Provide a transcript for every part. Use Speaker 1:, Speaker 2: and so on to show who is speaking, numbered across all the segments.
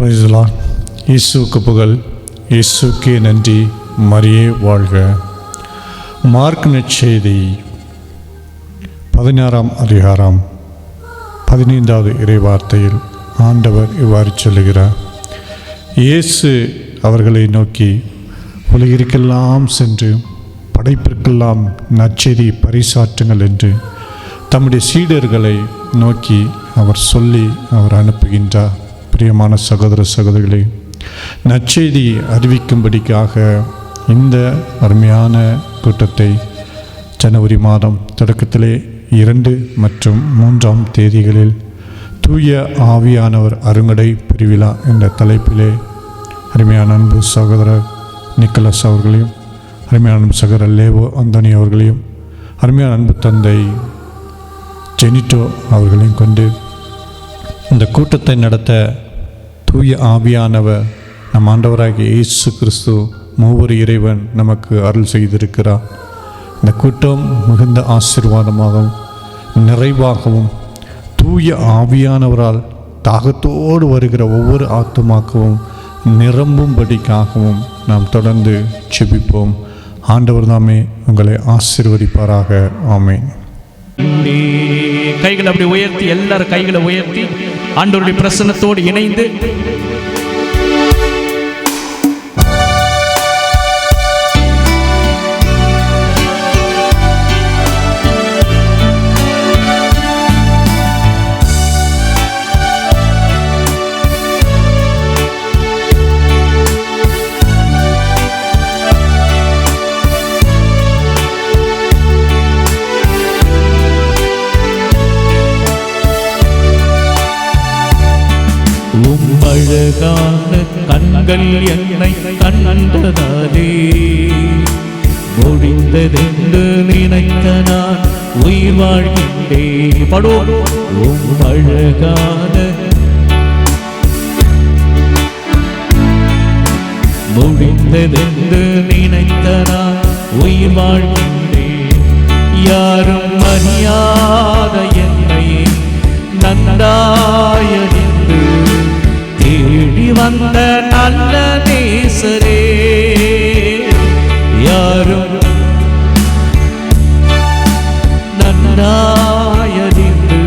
Speaker 1: Praise the Lord. இயேசுவுக்கு புகழ், இயேசுக்கே நன்றி, மரியே வாழ்க. மார்க் நற்செய்தி 16ஆம் அதிகாரம் 15வது இறைவார்த்தையில் ஆண்டவர் இவ்வாறு சொல்லுகிறார்: இயேசு அவர்களை நோக்கி, உலகிற்கெல்லாம் சென்று படைப்பிற்கெல்லாம் நற்செய்தி பறைசாற்றுங்கள் என்று தம்முடைய சீடர்களை நோக்கி அவர் அனுப்புகின்றார். பிரியமான சகோதர சகோதரிகளே, நற்செய்தி அறிவிக்கும்படிக்காக இந்த அருமையான கூட்டத்தை ஜனவரி மாதம் தொடக்கத்திலே 2 மற்றும் 3ஆம் தேதிகளில் தூய ஆவியானவர் அருங்கடை பெருவிழா என்ற தலைப்பிலே அருமையான அன்பு சகோதரர் நிக்கலஸ் அவர்களையும், அருமையான அன்பு சகோதரர் லேவோ அந்தோனி அவர்களையும், அருமையான அன்பு தந்தை ஜெனிட்டோ அவர்களையும் கொண்டு இந்த கூட்டத்தை நடத்த தூய ஆவியானவர் நம் ஆண்டவராகிய இயேசு கிறிஸ்து மூவரு இறைவன் நமக்கு அருள் செய்திருக்கிறார். இந்த கூட்டம் மிகுந்த ஆசீர்வாதமாகவும் நிறைவாகவும் தூய ஆவியானவரால் தாகத்தோடு வருகிற ஒவ்வொரு ஆத்துமாக்கவும் நிரம்பும்படிக்காகவும் நாம் தொடர்ந்து செபிப்போம். ஆண்டவர் தாமே உங்களை ஆசீர்வதிப்பாராக. ஆமென்.
Speaker 2: கைகளை அப்படி உயர்த்தி, எல்லாரும் கைகளை உயர்த்தி ஆண்டவருடைய பிரசன்னத்தோடு இணைந்து அழகான கண்கள் என்னை கண்டதாலே முடிந்ததென்று நினைத்த நான் உயிர் வாழ்கின்றேன். அழகான முடிந்ததென்று நினைத்த நான் உயிர் வாழ்கின்றேன். யாரும் அறியாத என்னை நன்றாயறிந்து தேடி வந்த நல்ல நேசரே, யாரும் நன்றாயறிந்து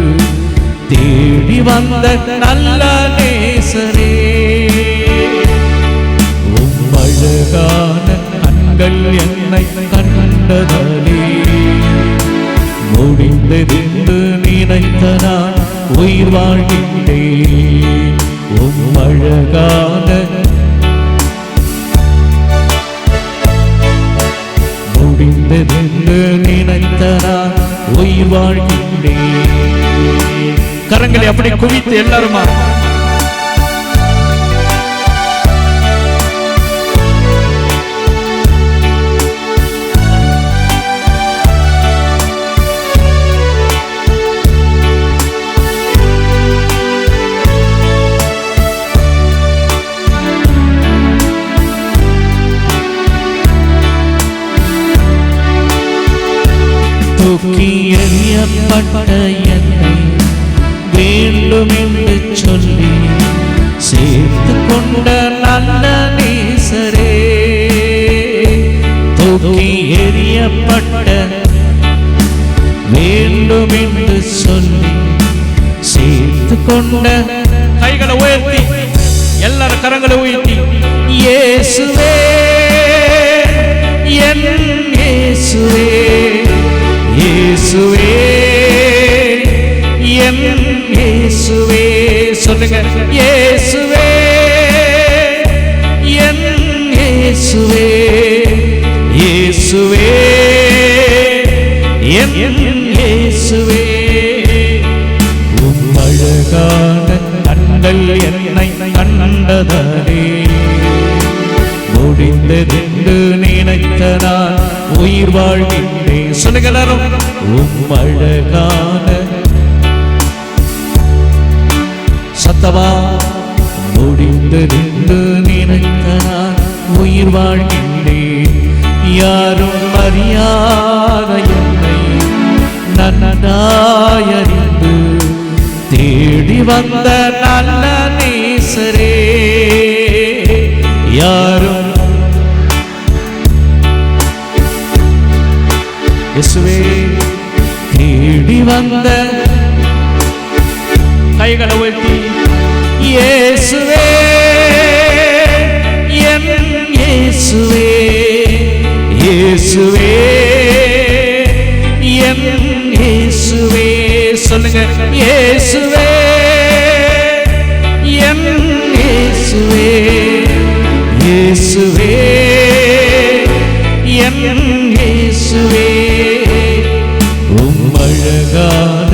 Speaker 2: தேடி வந்த நல்ல நேசரே, அழகான கண்கள் என்னை கண்டதாலே முடிந்ததென்று நினைத்த நான் உயிர் வாழ்கின்றேன். அழகான முடிந்ததென்று நினைத்த நான் உயிர் வாழ்கின்றேன். கரங்களை அப்படி குவித்து எல்லாருமா தூக்கி எறியப்பட்ட என்னை வேண்டும் என்று சொல்லி சேர்த்து கொண்ட நல்ல நேசரே, தூக்கி எறியப்பட்ட வேண்டும் என்று சொல்லி சேர்த்து கொண்ட கைகளை உயர்த்தி, எல்லாரும் கரங்களை உயர்த்தி, இயேசுவே என் இயேசுவே, இயேசுவே என் இயேசுவே, சொல்லுங்க, இயேசுவே என் இயேசுவே, இயேசுவே என் இயேசுவே, அழகான கண்கள் என்னை கண்டதாலே முடிந்ததென்று நினைத்த நான் உயிர் வாழ்கின்றேன். சொல்லுங்க எல்லாரும், அழகான சத்தமா முடிந்ததென்று நினைத்த நான் உயிர் வாழ்கின்றேன். யாரும் அறியாத என்னை நன்றாயறிந்து தேடி வந்த நல்ல நேசரே, யாரும் இயேசுவே தேடி வந்த கைகளை உயர்த்தி இயேசுவே என் இயேசுவே இயேசுவே என் இயேசுவே சொல்லுங்க இயேசுவே என் இயேசுவே இயேசுவே என் இயேசுவே அழகான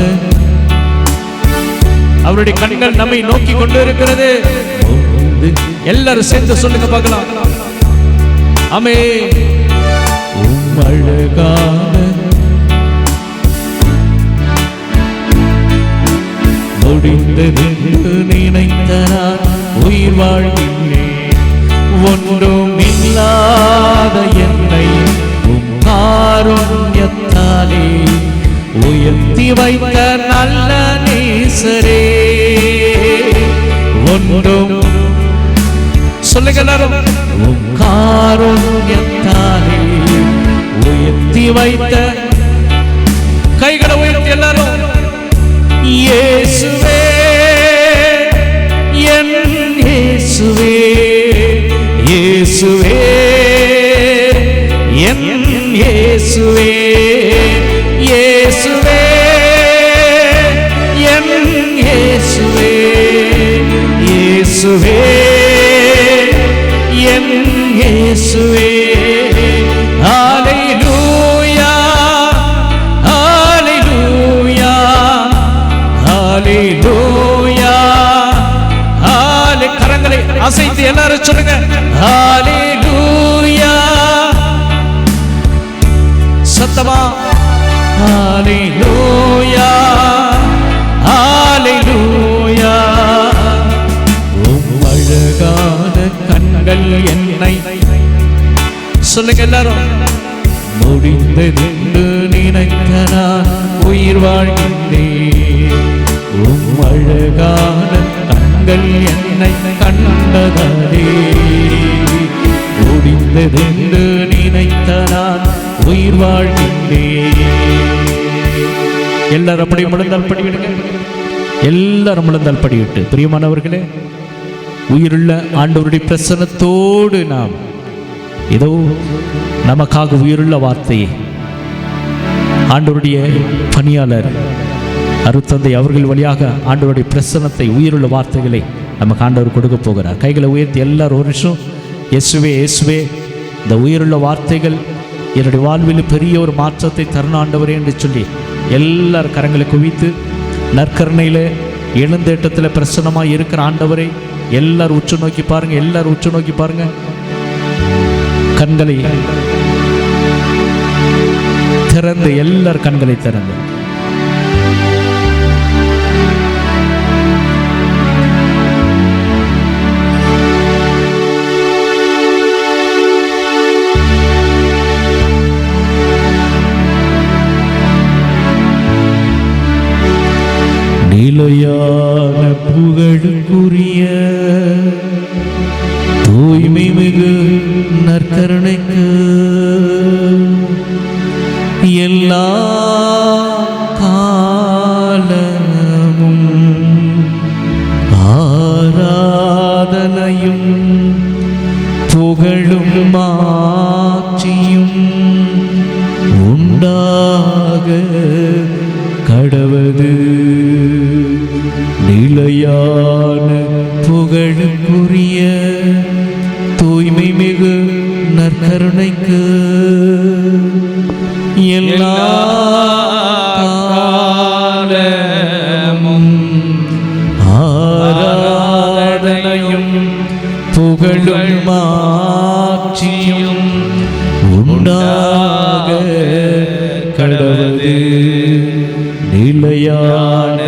Speaker 2: அவருடைய கண்கள் நம்மை நோக்கி கொண்டு இருக்கிறது. எல்லாரும் சேர்ந்து சொல்லுங்க பார்க்கலாம். ஆமென். அழகான முடிந்தது நினைத்த நான் உயிர் வாழ்கின்றேன். ஒன்றும் இல்லாத என்னை காருண்யத்தாலே உயர்த்தி வைத்த நல்ல நேசரே. ஒன்றும் சொல்லுங்க எல்லாரும். காருண்யத்தாலே உயர்த்தி வைத்த கைகளை உயர்த்தி எல்லாரும் இயேசுவே என் இயேசுவே இயேசுவே என் இயேசுவே இயேசுவே என் இயேசுவே இயேசுவே என் இயேசுவே. ஹல்லேலூயா ஹல்லேலூயா ஹல்லேலூயா ஹல்லே. கரங்களை அசைத்து எல்லாரும் சொல்லுங்க ஹல்லேலூயா. சத்தமா ஹல்லேலூயா ஹல்லேலூயா. அழகான கண்கள் என்னை சொல்லுங்க எல்லாரும். முடிந்ததென்று நினைத்த நான் உயிர் வாழ்கின்றேன். அழகான கண்கள் என்னை கண்டதாலே முடிந்ததென்று நினைத்த நான் உயிர் வாழ்கின்றேன். எல்லாரும் அப்படி முழந்தால் படிவிடுங்க. எல்லாரும் முழந்தால் படிவிட்டு பிரியமானவர்களே, உயிருள்ள ஆண்டவருடைய பிரசன்னத்தோடு நாம் ஏதோ நமக்காக உயிருள்ள வார்த்தையை ஆண்டவருடைய பணியாளர் அருட்தந்தை அவர்கள் வழியாக ஆண்டவருடைய பிரசன்னத்தை உயிருள்ள வார்த்தைகளை நமக்கு ஆண்டவர் கொடுக்க போகிறார். கைகளை உயர்த்தி எல்லாரும் ஒரு நிமிஷம் இயேசுவே இயேசுவே இந்த உயிருள்ள வார்த்தைகள் என்னுடைய வாழ்வில் பெரிய ஒரு மாற்றத்தை தரணும் ஆண்டவரே என்று சொல்லி எல்லார் கரங்களை குவித்து நற்கருணையில் எழுந்தேட்டத்தில் பிரசன்னமாக இருக்கிற ஆண்டவரை எல்லாரும் உற்று நோக்கி பாருங்க. எல்லாரும் உற்று நோக்கி பாருங்க. கண்களை திறந்து எல்லார் கண்களை திறந்து நிலையான புகழுக்குரிய தூய்மை மிகு நற்கருணைக்கு எல்லா காலமும் ஆராதனையும் புகழும் மாட்சியும் உண்டாக கடவது. நிலையான புகழுக்குரிய தூய்மை மிகு நற்கருணைக்கு எல்லா காலமும் ஆராதனையும் புகழும் மாட்சியும் உண்டாக கடவது. நிலையான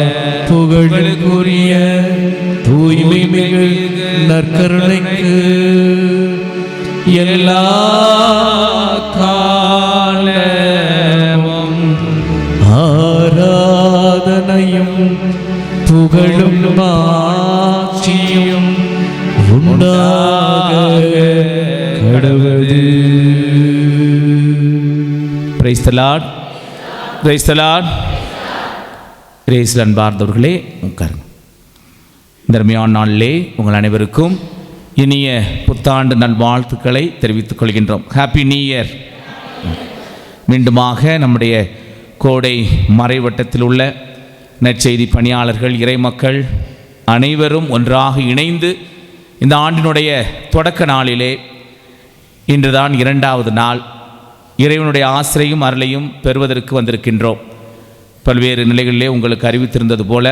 Speaker 2: புகழுக்குரிய தூய்மை மிகு நற்கருணைக்கு எல்லா காலமும் ஆராதனையும் புகழும் மாட்சியும் உண்டாக praise the Lord, praise the Lord. Grace அன்பார்ந்தவர்களே, உட்காருங்க. தர்மியான நாளிலே உங்கள் அனைவருக்கும் இனிய புத்தாண்டு நல்வாழ்த்துக்களை தெரிவித்துக் கொள்கின்றோம். Happy new year. மீண்டுமாக நம்முடைய கோடை மறைவட்டத்தில் உள்ள நற்செய்தி பணியாளர்கள், இறைமக்கள் அனைவரும் ஒன்றாக இணைந்து இந்த ஆண்டினுடைய தொடக்க நாளிலே இன்றுதான் 2வது நாள் இறைவனுடைய ஆசிரையும் அருளையும் பெறுவதற்கு வந்திருக்கின்றோம். பல்வேறு நிலைகளிலே உங்களுக்கு அறிவித்திருந்தது போல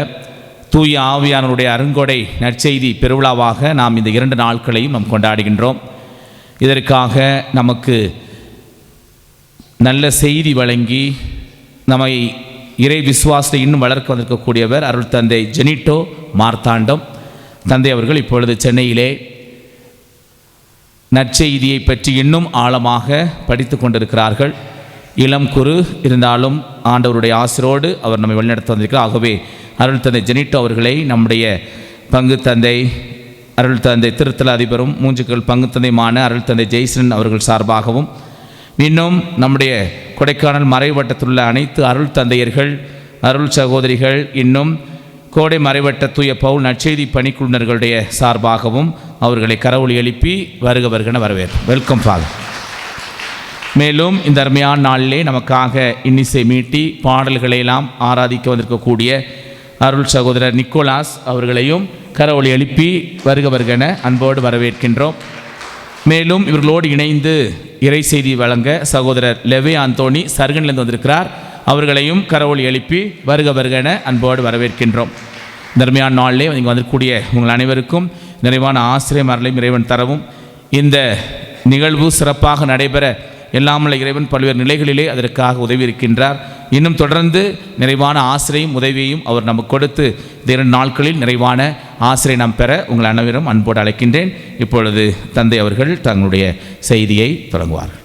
Speaker 2: தூய ஆவியானவருடைய அருங்கொடை நற்செய்தி பெருவிழாவாக நாம் இந்த 2 நாட்களையும் நாம் கொண்டாடுகின்றோம். இதற்காக நமக்கு நல்ல செய்தி வழங்கி நம்மை இறை விசுவாசத்தை இன்னும் வளர்க்க வந்திருக்கக்கூடியவர் அருள் தந்தை ஜெனிட்டோ மார்த்தாண்டம் தந்தை அவர்கள் இப்பொழுது சென்னையிலே நற்செய்தியை பற்றி இன்னும் ஆழமாக படித்து கொண்டிருக்கிறார்கள். இளம் குறு இருந்தாலும் ஆண்டவருடைய ஆசிரோடு அவர் நம்மை வழிநடத்த வந்திருக்கிறார். ஆகவே அருள் தந்தை ஜெனிட்டோ அவர்களை நம்முடைய பங்கு தந்தை அருள் தந்தை திருத்தல அதிபரும் மூஞ்சுக்கள் பங்கு தந்தையுமான அருள் தந்தை ஜெய்சன் அவர்கள் சார்பாகவும், இன்னும் நம்முடைய கொடைக்கானல் மறைவட்டத்தில் உள்ள அனைத்து அருள் தந்தையர்கள், அருள் சகோதரிகள், இன்னும் கோடை மறைவட்ட தூய பவுல் நற்செய்தி பணிக்குழுவினர்களுடைய சார்பாகவும் அவர்களை கரவொலி எழுப்பி வருக வருகன வரவேற்போம். Welcome father. மேலும் இந்த அருமையான நாளிலே நமக்காக இன்னிசை மீட்டி பாடல்களையெல்லாம் ஆராதிக்க வந்திருக்கக்கூடிய அருள் சகோதரர் நிக்கோலாஸ் அவர்களையும் கரவொலி எழுப்பி வருக வருகன அன்போடு வரவேற்கின்றோம். மேலும் இவர்களோடு இணைந்து இறை செய்தி வழங்க சகோதரர் லெவே ஆந்தோனி சர்கனிலிருந்து வந்திருக்கிறார். அவர்களையும் கரவொலி எழுப்பி வருக வருகன அன்போடு வரவேற்கின்றோம். தர்மியான நாளிலே இங்கே வந்திருக்கக்கூடிய உங்கள் அனைவருக்கும் நிறைவான ஆசிரியம் அருளையும் இறைவன் தரவும், இந்த நிகழ்வு சிறப்பாக நடைபெற எல்லாமல்ல இறைவன் பல்வேறு நிலைகளிலே அதற்காக உதவி இருக்கின்றார். இன்னும் தொடர்ந்து நிறைவான ஆசிரியம் உதவியையும் அவர் நமக்கு கொடுத்து இந்த 2 நாட்களில் நிறைவான ஆசிரியை நாம் பெற உங்கள் அனைவரும் அன்போடு அழைக்கின்றேன். இப்பொழுது தந்தை அவர்கள் தங்களுடைய செய்தியை தொடங்குவார்கள்.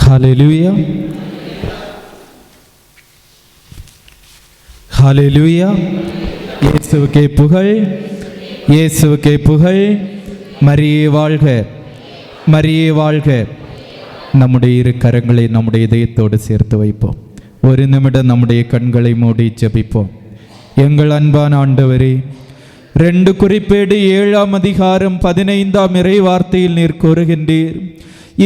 Speaker 3: ஹல்லேலூயா, ஹல்லேலூயா. இயேசுவுக்கே புகழ், இயேசுவுக்கே புகழ். மரியே வாழ்க, மரியே வாழ்க. நம்முடைய 2 கரங்களை நம்முடைய இதயத்தோடு சேர்த்து வைப்போம். ஒரு நிமிடம் நம்முடைய கண்களை மூடி ஜெபிப்போம். எங்கள் அன்பான ஆண்டவரே, 2 குறிப்பேடு 7ஆம் அதிகாரம் 15ஆம் இறை வார்த்தையில் நீர் கூறுகின்றீர்,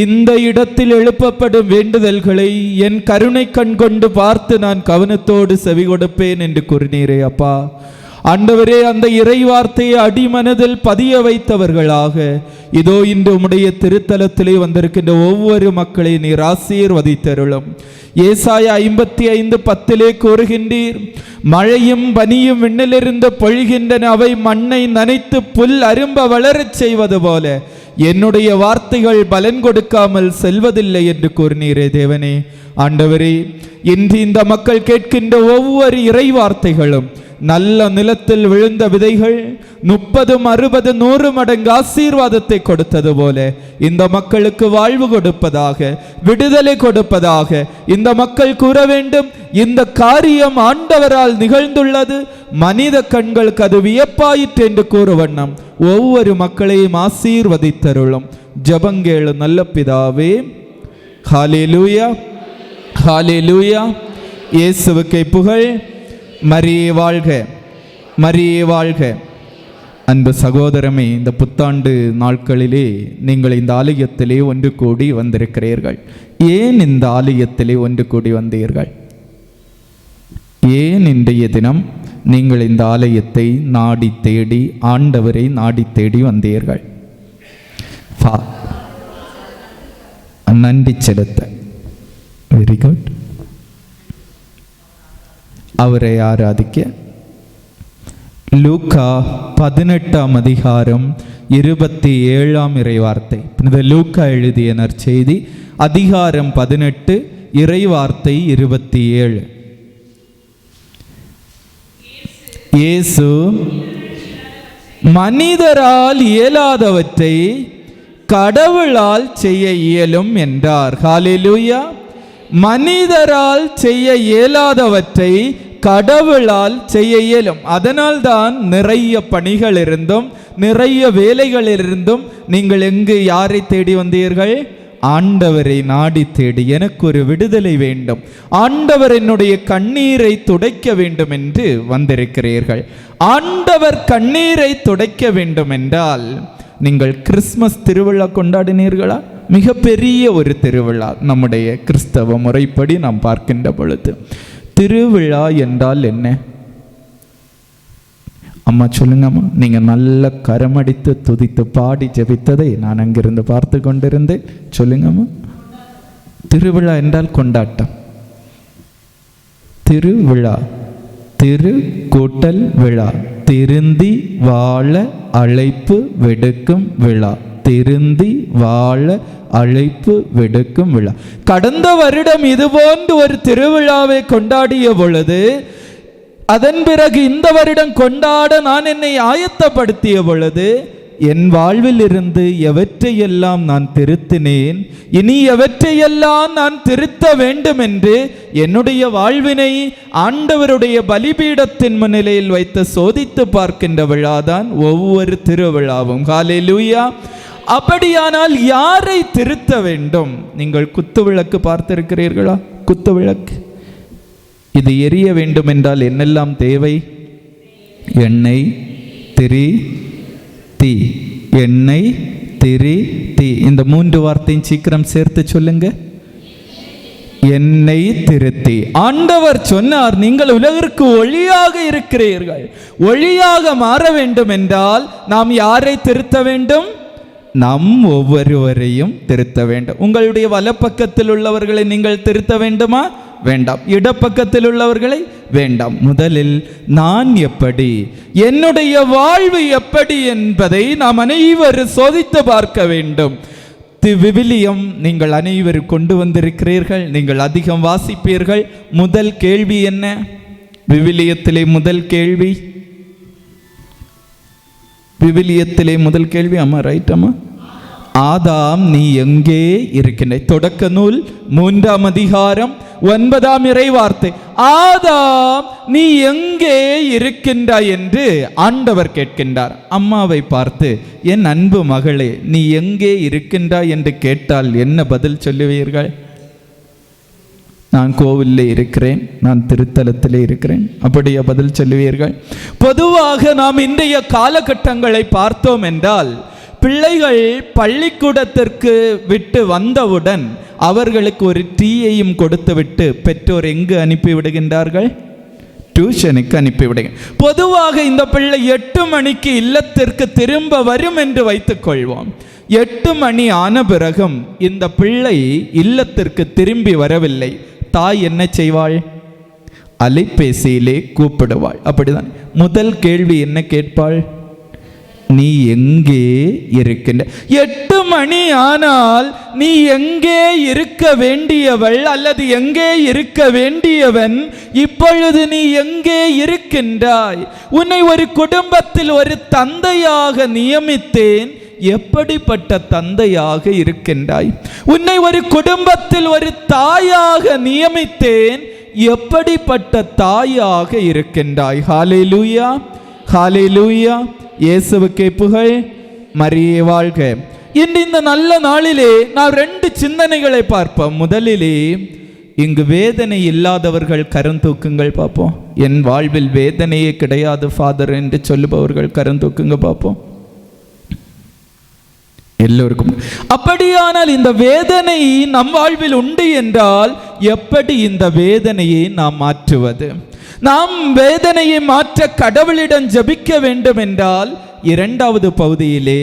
Speaker 3: இந்த இடத்தில் எழுப்பப்படும் வேண்டுதல்களை என் கருணை கண் கொண்டு பார்த்து நான் கவனத்தோடு செவி கொடுப்பேன் என்று கூறினீரே அப்பா. ஆண்டவரே, அந்த இறை வார்த்தையை அடிமனதில் பதிய வைத்தவர்களாக இதோ இன்று உம்முடைய திருத்தலத்திலே வந்திருக்கின்ற ஒவ்வொரு மக்களை நீர் ஆசீர்வதித்தருளும். ஏசாயா 55:10 கூறுகின்றீர், மழையும் பனியும் விண்ணிலிருந்து பொழிகின்றன, அவை மண்ணை நனைத்து புல் அரும்ப வளரச் செய்வது போல என்னுடைய வார்த்தைகள் பலன் கொடுக்காமல் செல்வதில்லை என்று கூறினீரே தேவனே. ஆண்டவரே, இன்று இந்த மக்கள் கேட்கின்ற ஒவ்வொரு இறை வார்த்தைகளும் நல்ல நிலத்தில் விழுந்த விதைகள் 30, 60, 100 மடங்கு ஆசீர்வாதத்தை கொடுத்தது போல இந்த மக்களுக்கு வாழ்வு கொடுப்பதாக, விடுதலை கொடுப்பதாக இந்த மக்கள் கூற வேண்டும். இந்த காரியம் ஆண்டவரால் நிகழ்ந்துள்ளது, மனித கண்களுக்கு அது வியப்பாயிற்று என்று கூற வண்ணம் ஒவ்வொரு மக்களையும் ஆசீர்வதித்தருளும். ஜெபங்கேளு நல்ல பிதாவே. ஹல்லேலூயா, ஹல்லேலூயா. இயேசுவுக்கே புகழ். மரியே வாழ்க, மரியே வாழ்க. அன்பு சகோதரமே, இந்த புத்தாண்டு நாட்களிலே நீங்கள் இந்த ஆலயத்திலே ஒன்று கூடி வந்திருக்கிறீர்கள். ஏன் இந்த ஆலயத்திலே ஒன்று கூடி வந்தீர்கள்? ஏன் இன்றைய தினம் நீங்கள் இந்த ஆலயத்தை நாடி தேடி, ஆண்டவரை நாடி தேடி வந்தீர்கள்? நன்றி செலுத்த. Very good. அவரை ஆராதிக்க. லூக்கா 18ஆம் அதிகாரம் 27ஆம் இறைவார்த்தை. புனித லூக்கா எழுதிய நற்செய்தி அதிகாரம் 18 இறைவார்த்தை 27. இயேசு மனிதரால் இயலாதவற்றை கடவுளால் செய்ய இயலும் என்றார். ஹல்லேலூயா. மனிதரால் செய்ய இயலாதவற்றை கடவுளால் செய்ய இயலும். அதனால்தான் நிறைய பணிகள் இருந்தும் நிறைய வேலைகள் இருந்தும் நீங்கள் எங்கு யாரை தேடி வந்தீர்கள்? ஆண்டவரை நாடி தேடி எனக்கு ஒரு விடுதலை வேண்டும், ஆண்டவர் என்னுடைய கண்ணீரை துடைக்க வேண்டும் என்று வந்திருக்கிறீர்கள். ஆண்டவர் கண்ணீரை துடைக்க வேண்டும் என்றால் நீங்கள் கிறிஸ்மஸ் திருவிழா கொண்டாடினீர்களா? மிகப்பெரிய ஒரு திருவிழா நம்முடைய கிறிஸ்தவ முறைப்படி நாம் பார்க்கின்ற பொழுது. திருவிழா என்றால் என்ன? அம்மா சொல்லுங்கம்மா. நீங்கள் நல்ல கரமடித்து துதித்து பாடி ஜெபித்ததை நான் அங்கிருந்து பார்த்து கொண்டிருந்தேன். சொல்லுங்கம்மா. திருவிழா என்றால் கொண்டாட்டம். திருவிழா, திரு கூட்டல் விழா, திருந்தி வாழ அழைப்பு விடுக்கும் விழா, திருந்தி வாழ அழைப்பு விடுக்கும் விழா. கடந்த வருடம் இது போன்று ஒரு திருவிழாவை கொண்டாடிய பொழுது, அதன் பிறகு இந்த வருடம் கொண்டாட நான் என்னை ஆயத்தப்படுத்திய பொழுது, என் வாழ்வில் இருந்து எவற்றையெல்லாம் நான் திருத்தினேன், இனி எவற்றையெல்லாம் நான் திருத்த வேண்டும் என்று என்னுடைய வாழ்வினை ஆண்டவருடைய பலிபீடத்தின் முன்னிலையில் வைத்து சோதித்து பார்க்கின்ற விழாதான் ஒவ்வொரு திருவிழாவும். ஹல்லேலூயா. அப்படியானால் யாரை திருத்த வேண்டும்? நீங்கள் குத்துவிளக்கு பார்த்திருக்கிறீர்களா? குத்துவிளக்கு இது எரிய வேண்டும் என்றால் என்னெல்லாம் தேவை? எண்ணெய், திரி, தீ. எண்ணெய், திரி, தீ. இந்த 3 வார்த்தையும் சீக்கிரம் சேர்த்து சொல்லுங்க. எண்ணெய், திருத்தி. ஆண்டவர் சொன்னார், நீங்கள் உலகிற்கு ஒளியாக இருக்கிறீர்கள். ஒளியாக மாற வேண்டும் என்றால் நாம் யாரை திருத்த வேண்டும்? நம் ஒவ்வொருவரையும் திருத்த வேண்டும். உங்களுடைய வலப்பக்கத்தில் உள்ளவர்களை நீங்கள் திருத்த வேண்டுமா? வேண்டாம். இடப்பக்கத்தில் உள்ளவர்களை வேண்டாம். முதலில் நான் எப்படி, என்னுடைய வாழ்வு எப்படி என்பதை நாம் அனைவரும் சோதித்து பார்க்க வேண்டும். விவிலியம் நீங்கள் அனைவரும் கொண்டு வந்திருக்கிறீர்கள், நீங்கள் அதிகம் வாசிப்பீர்கள். முதல் கேள்வி என்ன? விவிலியத்திலே முதல் கேள்வி, விவிலியத்திலே முதல் கேள்வி, அம்மா ரைட் அம்மா, ஆதாம் நீ எங்கே இருக்கின்றாய்? தொடக்க நூல் 3ஆம் அதிகாரம் 9ஆம் இறைவார்த்தை. ஆதாம் நீ எங்கே இருக்கின்றாய் என்று ஆண்டவர் கேட்கின்றார். அம்மாவை பார்த்து, என் அன்பு மகளே, நீ எங்கே இருக்கின்றாய் என்று கேட்டால் என்ன பதில் சொல்லுவீர்கள்? நான் கோவிலே இருக்கிறேன், நான் திருத்தலத்திலே இருக்கிறேன், அப்படியே பதில் சொல்லுவீர்கள்? பொதுவாக நாம் இன்றைய காலகட்டங்களை பார்த்தோம் என்றால், பிள்ளைகள் பள்ளிக்கூடத்திற்கு விட்டு வந்தவுடன் அவர்களுக்கு ஒரு டீயையும் கொடுத்துவிட்டு பெற்றோர் எங்கு அனுப்பி விடுகின்றார்கள்? டியூஷனுக்கு அனுப்பிவிடுங்க. பொதுவாக இந்த பிள்ளை 8 மணிக்கு இல்லத்திற்கு திரும்ப வரும் என்று வைத்துக் கொள்வோம். 8 மணி ஆன பிறகும் இந்த பிள்ளை இல்லத்திற்கு திரும்பி வரவில்லை. தாய் என்ன செய்வாள்? அலைபேசியிலே கூப்பிடுவாள். அப்படிதான். முதல் கேள்வி என்ன கேட்பாள்? நீ எங்கே இருக்கின்ற? 8 மணி ஆனால் நீ எங்கே இருக்க வேண்டியவள் அல்லது எங்கே இருக்க வேண்டியவன்? இப்பொழுது நீ எங்கே இருக்கின்றாய்? உன்னை ஒரு குடும்பத்தில் ஒரு தந்தையாக நியமித்தேன். எப்படிப்பட்ட தந்தையாக இருக்கின்றாய்? உன்னை ஒரு குடும்பத்தில் ஒரு தாயாக நியமித்தேன். எப்படிப்பட்ட தாயாக இருக்கின்றாய்? ஹல்லேலூயா, ஹல்லேலூயா. இயேசுவுக்கே புகழ், மரியே வாழ்க. இன்று இந்த நல்ல நாளிலே நாம் 2 சிந்தனைகளை பார்ப்போம். முதலிலே, இங்கு வேதனை இல்லாதவர்கள் கரம் தூக்குங்கள் பார்ப்போம். என் வாழ்வில் வேதனையே கிடையாது ஃபாதர் என்று சொல்லுபவர்கள் கரம் தூக்குங்க பார்ப்போம். எல்லோருக்கும். அப்படியானால் இந்த வேதனை நம் வாழ்வில் உண்டு என்றால் எப்படி இந்த வேதனையை நாம் மாற்றுவது? நாம் வேதனையை மாற்ற கடவுளிடம் ஜெபிக்க வேண்டும் என்றால் 2வது பகுதியிலே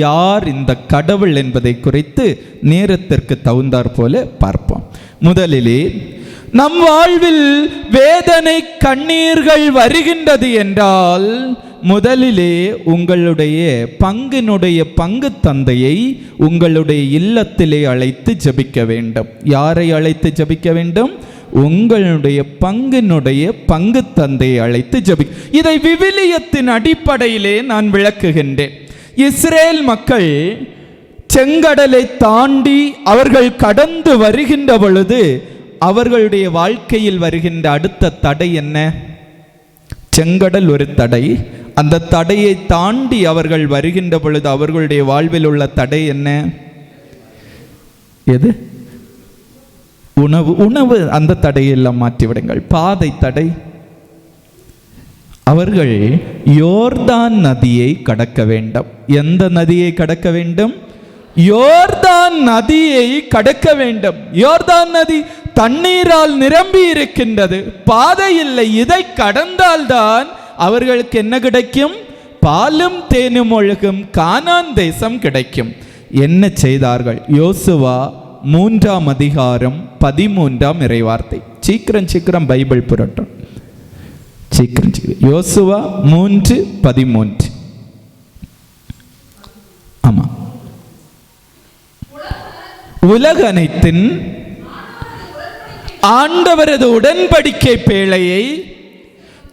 Speaker 3: யார் இந்த கடவுள் என்பதை குறித்து நேரத்திற்கு தகுந்தாற் போல பார்ப்போம். முதலிலே, நம் வாழ்வில் வேதனை கண்ணீர்கள் வருகின்றது என்றால் முதலிலே உங்களுடைய பங்கு தந்தையை உங்களுடைய இல்லத்திலே அழைத்து ஜெபிக்க வேண்டும். யாரை அழைத்து ஜெபிக்க வேண்டும்? உங்களுடைய பங்கு தந்தையை அழைத்து ஜெபிக்க. இதை விவிலியத்தின் அடிப்படையிலே நான் விளக்குகின்றேன். இஸ்ரேல் மக்கள் செங்கடலை தாண்டி அவர்கள் கடந்து வருகின்ற பொழுது அவர்களுடைய வாழ்க்கையில் வருகின்ற அடுத்த தடை என்ன? செங்கடல் ஒரு தடை. அந்த தடையை தாண்டி அவர்கள் வருகின்ற பொழுது அவர்களுடைய வாழ்வில் உள்ள தடை என்ன? எது? உணவு அந்த தடையெல்லாம் மாற்றிவிடுங்கள். பாதை தடை. அவர்கள் யோர்தான் நதியை கடக்க வேண்டும். எந்த நதியை கடக்க வேண்டும்? யோர்தான் நதியை கடக்க வேண்டும். யோர்தான் நதி தண்ணீரால் நிரம்பி இருக்கின்றது, பாதை இல்லை. இதை கடந்தால்தான் அவர்களுக்கு என்ன கிடைக்கும்? பாலும் தேனும் ஒழுகும் கானான் தேசம் கிடைக்கும். என்ன செய்தார்கள்? யோசுவா 3ஆம் அதிகாரம் 13ஆம் இறைவார்த்தை. சீக்கிரம் பைபிள் புரட்டும். சீக்கிரம் யோசுவா 3:13. ஆமா. உலக அனைத்தின் ஆண்டவரது உடன்படிக்கை பேழையை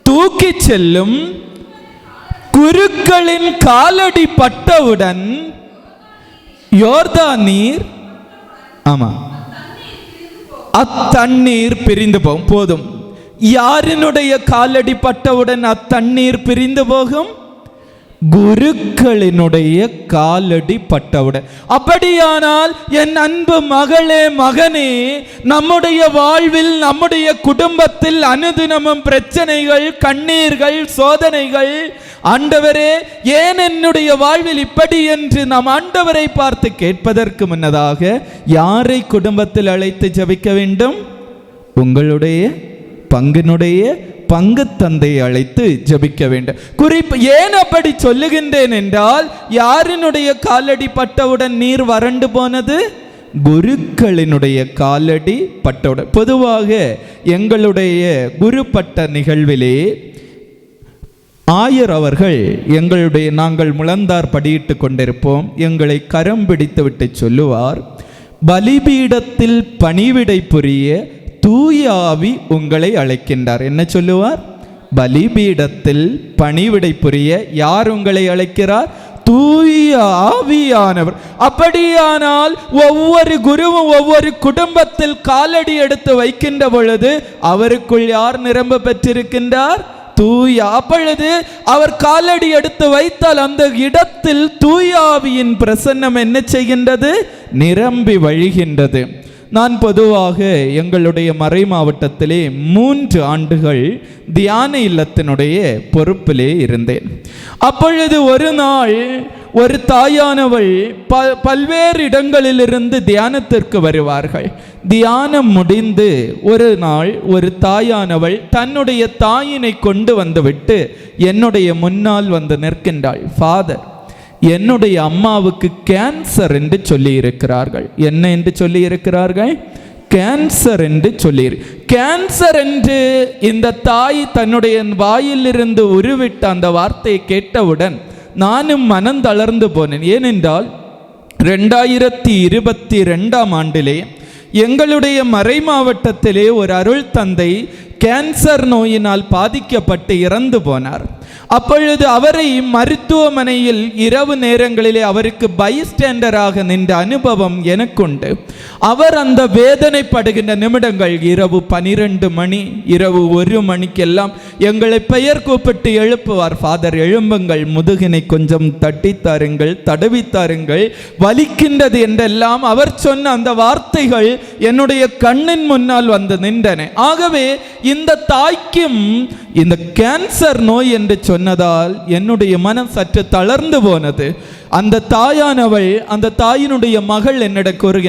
Speaker 3: தூக்கி செல்லும் குருக்களின் காலடி பட்டவுடன் யோர்தான் நீர், ஆமா, அத்தண்ணீர் பிரிந்து போகும். போதும். யாரினுடைய காலடி பட்டவுடன் அத்தண்ணீர் பிரிந்து போகும்? குருக்களினுடைய காலடி பட்டவுடன். அப்படியானால் என் அன்பு மகளே, மகனே, நம்முடைய வாழ்வில், நம்முடைய குடும்பத்தில் அனுதினமும் பிரச்சனைகள், கண்ணீர்கள், சோதனைகள். ஆண்டவரே, ஏன் என்னுடைய வாழ்வில் இப்படி என்று நாம் ஆண்டவரை பார்த்து கேட்பதற்கு முன்னதாக யாரை குடும்பத்தில் அழைத்து ஜெபிக்க வேண்டும்? உங்களுடைய பங்கினுடைய பங்கு தந்தையை அழைத்து ஜெபிக்க வேண்டும். குறிப்பு ஏன் அப்படி சொல்லுகின்றேன் என்றால், யாரினுடைய காலடி பட்டவுடன் நீர் வறண்டு போனது? குருக்களினுடைய காலடி பட்டவுடன். பொதுவாக எங்களுடைய குரு பட்ட நிகழ்விலே ஆயர் அவர்கள் நாங்கள் முழந்தார் படியிட்டு கொண்டிருப்போம். எங்களை கரம் பிடித்து விட்டு சொல்லுவார், பலிபீடத்தில் பணிவிடை புரிய தூய ஆவி உங்களை அழைக்கின்றார். என்ன சொல்லுவார்? பலிபீடத்தில் பணிவிடை புரிய யார் உங்களை அழைக்கிறார்? தூய ஆவியானவர். அப்படியானால் ஒவ்வொரு குருவும் ஒவ்வொரு குடும்பத்தில் காலடி எடுத்து வைக்கின்ற பொழுது அவருக்குள் யார் நிரம்ப பெற்றிருக்கின்றார்? தூய. அப்பொழுது அவர் காலடி எடுத்து வைத்தால் அந்த இடத்தில் தூய ஆவியின் பிரசன்னம் என்ன செய்கின்றது? நிரம்பி வழிகின்றது. நான் பொதுவாக எங்களுடைய மறை மாவட்டத்திலே 3 ஆண்டுகள் தியான இல்லத்தினுடைய பொறுப்பிலே இருந்தேன். அப்பொழுது ஒரு நாள் ஒரு தாயானவள் பல்வேறு இடங்களிலிருந்து தியானத்திற்கு வருவார்கள். தியானம் முடிந்து ஒரு நாள் ஒரு தாயானவள் தன்னுடைய தாயினை கொண்டு வந்துவிட்டு என்னுடைய முன்னால் வந்து நிற்கின்றாள். ஃபாதர், என்னுடைய அம்மாவுக்கு கேன்சர் என்று சொல்லி இருக்கிறார்கள். என்ன என்று சொல்லி இருக்கிறார்கள்? கேன்சர் என்று சொல்லி. கேன்சர் என்று இந்த தாய் தன்னுடைய வாயிலிருந்து உருவிட்ட அந்த வார்த்தையை கேட்டவுடன் நானும் மனம் தளர்ந்து போனேன். ஏனென்றால் 2022ஆம் ஆண்டிலே எங்களுடைய மறை மாவட்டத்திலே ஒரு அருள் தந்தை கேன்சர் நோயினால் பாதிக்கப்பட்டு இறந்து போனார். அப்பொழுது அவரை மருத்துவமனையில் இரவு நேரங்களிலே அவருக்கு பைஸ்டாண்டராக நின்ற அனுபவம் எனக்குண்டு. அவர் அந்த வேதனைப்படுகின்ற நிமிடங்கள் இரவு 12 மணி, இரவு 1 மணிக்கெல்லாம் எங்களை பெயர் கூப்பிட்டு எழுப்புவார். ஃபாதர், எழும்புங்கள், முதுகினை கொஞ்சம் தட்டித்தாருங்கள், தடவித்தாருங்கள், வலிக்கின்றது என்றெல்லாம் அவர் சொன்ன அந்த வார்த்தைகள் என்னுடைய கண்ணின் முன்னால் வந்து நின்றன. ஆகவே இந்த தாய்க்கும் இந்த கேன்சர் நோய் என்று சொன்னதால் என்னுடைய மனம் சற்று தளர்ந்து போனது. அந்த தாயானவள், அந்த தாயினுடைய மகள் என்னிடம் கூறுகிறார்,